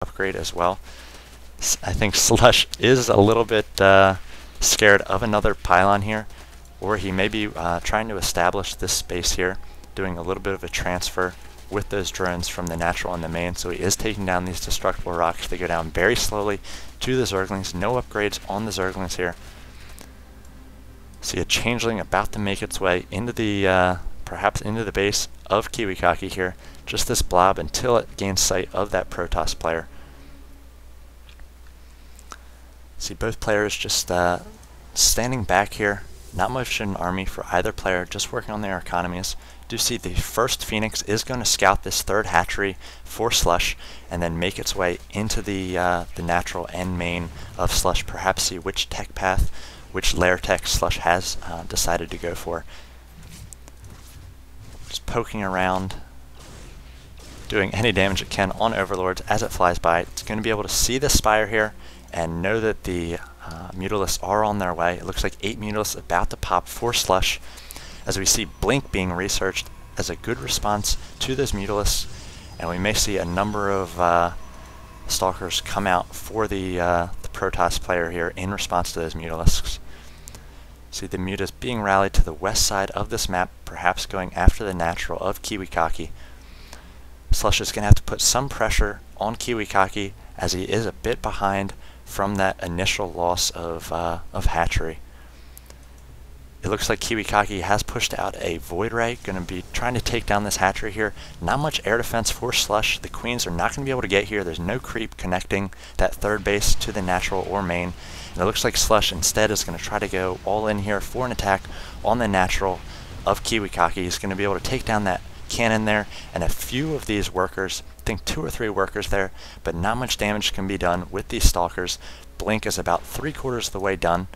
upgrade as well. I think SLush is a little bit scared of another pylon here, or he may be trying to establish this space here, doing a little bit of a transfer with those drones from the natural and the main. So he is taking down these destructible rocks. They go down very slowly to the Zerglings. No upgrades on the Zerglings here. See a changeling about to make its way into the perhaps into the base of Kiwikaki here. Just this blob until it gains sight of that Protoss player. See both players just standing back here. Not much in army for either player, just working on their economies. Do see the first Phoenix is going to scout this third hatchery for SLush and then make its way into the natural and main of SLush. Perhaps see which tech path, which lair tech SLush has decided to go for. Just poking around, doing any damage it can on Overlords as it flies by. It's going to be able to see the Spire here and know that the Mutalisks are on their way. It looks like 8 Mutalisks about to pop for SLush, as we see Blink being researched as a good response to those Mutalisks, and we may see a number of Stalkers come out for the Protoss player here in response to those Mutalisks. See the Mutas being rallied to the west side of this map, perhaps going after the natural of Kiwikaki. SLush is going to have to put some pressure on Kiwikaki as he is a bit behind from that initial loss of hatchery. It looks like Kiwikaki has pushed out a Void Ray, going to be trying to take down this hatchery here. Not much air defense for SLush. The Queens are not going to be able to get here. There's no creep connecting that third base to the natural or main. And it looks like SLush instead is going to try to go all in here for an attack on the natural of Kiwikaki. He's going to be able to take down that cannon there and a few of these workers. I think 2 or 3 workers there, but not much damage can be done with these Stalkers. Blink is about 3/4 of the way done.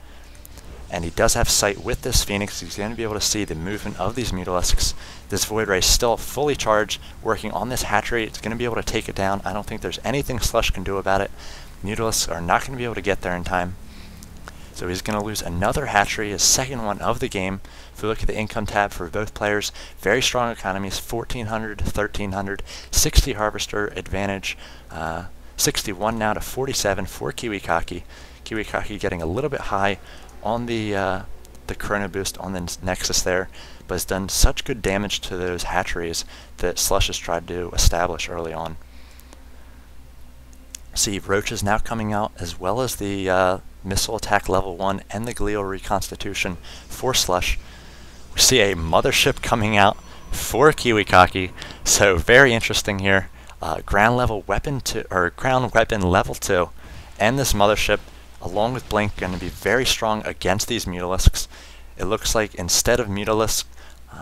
And he does have sight with this Phoenix. He's going to be able to see the movement of these Mutalisks. This Void Ray is still fully charged, working on this hatchery. It's going to be able to take it down. I don't think there's anything SLush can do about it. Mutalisks are not going to be able to get there in time. So he's going to lose another hatchery, his second one of the game. If we look at the income tab for both players, very strong economies, 1,400 to 1,300, 60 Harvester advantage, 61 now to 47 for Kiwikaki. Kiwikaki getting a little bit high on the Chrono Boost on the Nexus there, but has done such good damage to those hatcheries that SLush has tried to establish early on. See Roaches now coming out, as well as the Missile Attack level 1 and the Glial Reconstitution for SLush. We see a Mothership coming out for Kiwikaki, so very interesting here. Ground weapon level 2, and this Mothership, along with Blink, going to be very strong against these Mutalisks. It looks like instead of Mutalisk,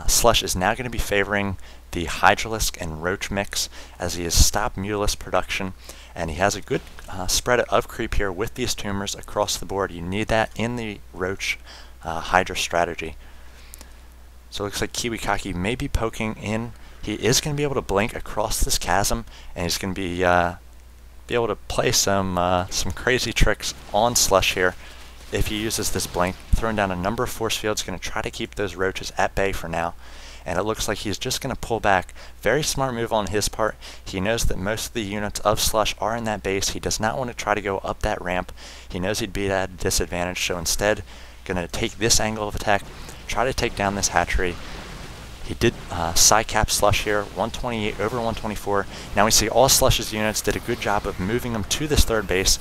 SLush is now going to be favoring the Hydralisk and Roach mix, as he has stopped Mutalisk production, and he has a good spread of creep here with these tumors across the board. You need that in the Roach Hydra strategy. So it looks like Kiwikaki may be poking in. He is going to be able to blink across this chasm, and he's going to be able to play some crazy tricks on SLush here if he uses this blink. Throwing down a number of force fields, going to try to keep those Roaches at bay for now. And it looks like he's just going to pull back. Very smart move on his part. He knows that most of the units of SLush are in that base. He does not want to try to go up that ramp. He knows he'd be at a disadvantage, so instead going to take this angle of attack, try to take down this hatchery. He did Psycap SLush here, 128 over 124. Now we see all SLush's units did a good job of moving them to this third base.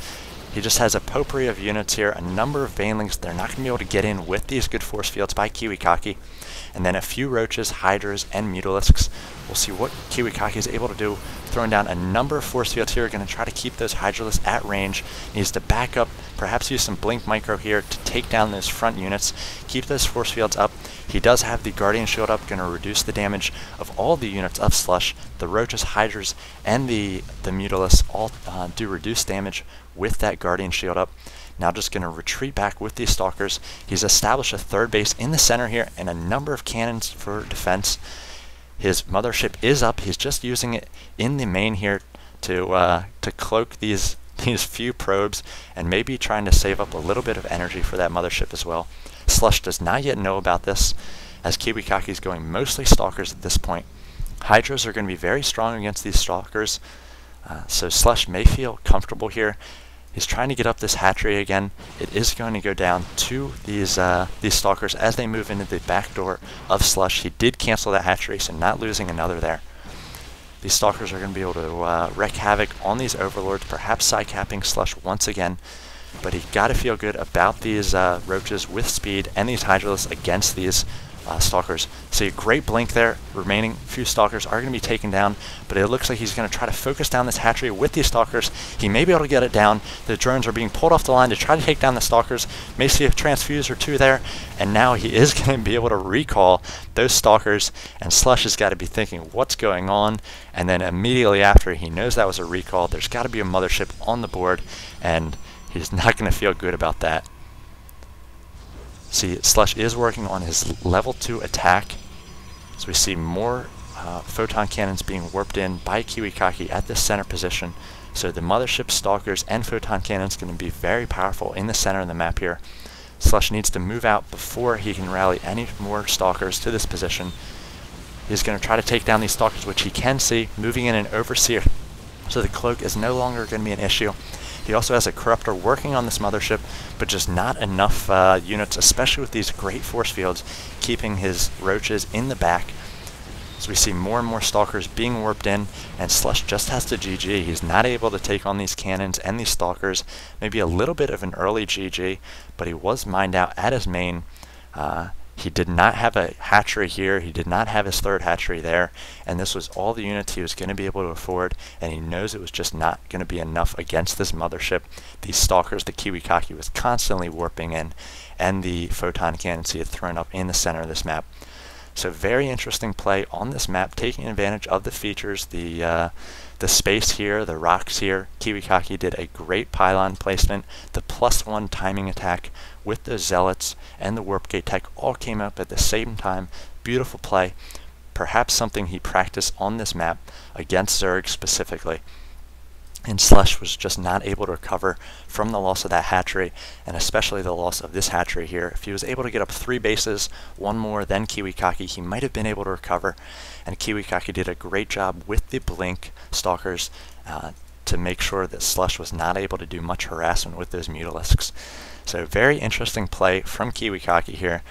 He just has a potpourri of units here, a number of Banelings. They're not going to be able to get in with these good force fields by Kiwikaki. And then a few Roaches, Hydras, and Mutalisks. We'll see what Kiwikaki is able to do. Throwing down a number of force fields here, going to try to keep those Hydralisks at range. Needs to back up, perhaps use some Blink Micro here to take down those front units. Keep those force fields up. He does have the Guardian Shield up, going to reduce the damage of all the units of SLush. The Roaches, Hydras, and the Mutalisks all do reduce damage with that Guardian Shield up. Now just going to retreat back with these Stalkers. He's established a third base in the center here and a number of cannons for defense. His Mothership is up. He's just using it in the main here to cloak these few probes, and maybe trying to save up a little bit of energy for that Mothership as well. SLush does not yet know about this, as Kiwikaki is going mostly Stalkers at this point. Hydras are going to be very strong against these Stalkers. So SLush may feel comfortable here. He's trying to get up this hatchery again. It is going to go down to these stalkers as they move into the back door of SLush. He did cancel that hatchery, so not losing another there. These stalkers are going to be able to wreak havoc on these overlords, perhaps side-capping SLush once again. But he got to feel good about these roaches with speed and these hydralisks against these stalkers. See a great blink there. Remaining few stalkers are going to be taken down, but it looks like he's going to try to focus down this hatchery with these stalkers. He may be able to get it down. The drones are being pulled off the line to try to take down the stalkers. May see a transfuse or two there, and now he is going to be able to recall those stalkers, and SLush has got to be thinking what's going on, and then immediately after he knows that was a recall, there's got to be a mothership on the board, and he's not going to feel good about that. See, SLush is working on his level 2 attack. So we see more photon cannons being warped in by Kiwikaki at this center position. So the mothership, stalkers, and photon cannons going to be very powerful in the center of the map here. SLush needs to move out before he can rally any more stalkers to this position. He's going to try to take down these stalkers, which he can see, moving in an overseer. So the cloak is no longer going to be an issue. He also has a corruptor working on this mothership, but just not enough units, especially with these great force fields, keeping his roaches in the back. So we see more and more stalkers being warped in, and SLush just has to GG. He's not able to take on these cannons and these stalkers. Maybe a little bit of an early GG, but he was mined out at his main. He did not have a hatchery here. He did not have his third hatchery there, and this was all the units he was going to be able to afford, and he knows it was just not going to be enough against this mothership. These stalkers, the Kiwikaki was constantly warping in, and the photon cannons he had thrown up in the center of this map. So very interesting play on this map, taking advantage of the features, the space here, the rocks here. Kiwikaki did a great pylon placement. The +1 timing attack with the zealots and the warp gate tech all came up at the same time. Beautiful play. Perhaps something he practiced on this map against Zerg specifically. And SLush was just not able to recover from the loss of that hatchery, and especially the loss of this hatchery here. If he was able to get up 3 bases, 1 more than Kiwikaki, he might have been able to recover. And Kiwikaki did a great job with the blink stalkers to make sure that SLush was not able to do much harassment with those mutalisks. So very interesting play from Kiwikaki here.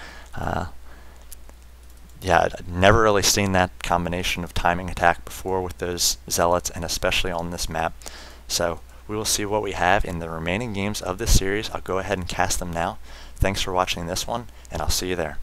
Yeah, I'd never really seen that combination of timing attack before with those zealots, and especially on this map. So we will see what we have in the remaining games of this series. I'll go ahead and cast them now. Thanks for watching this one, and I'll see you there.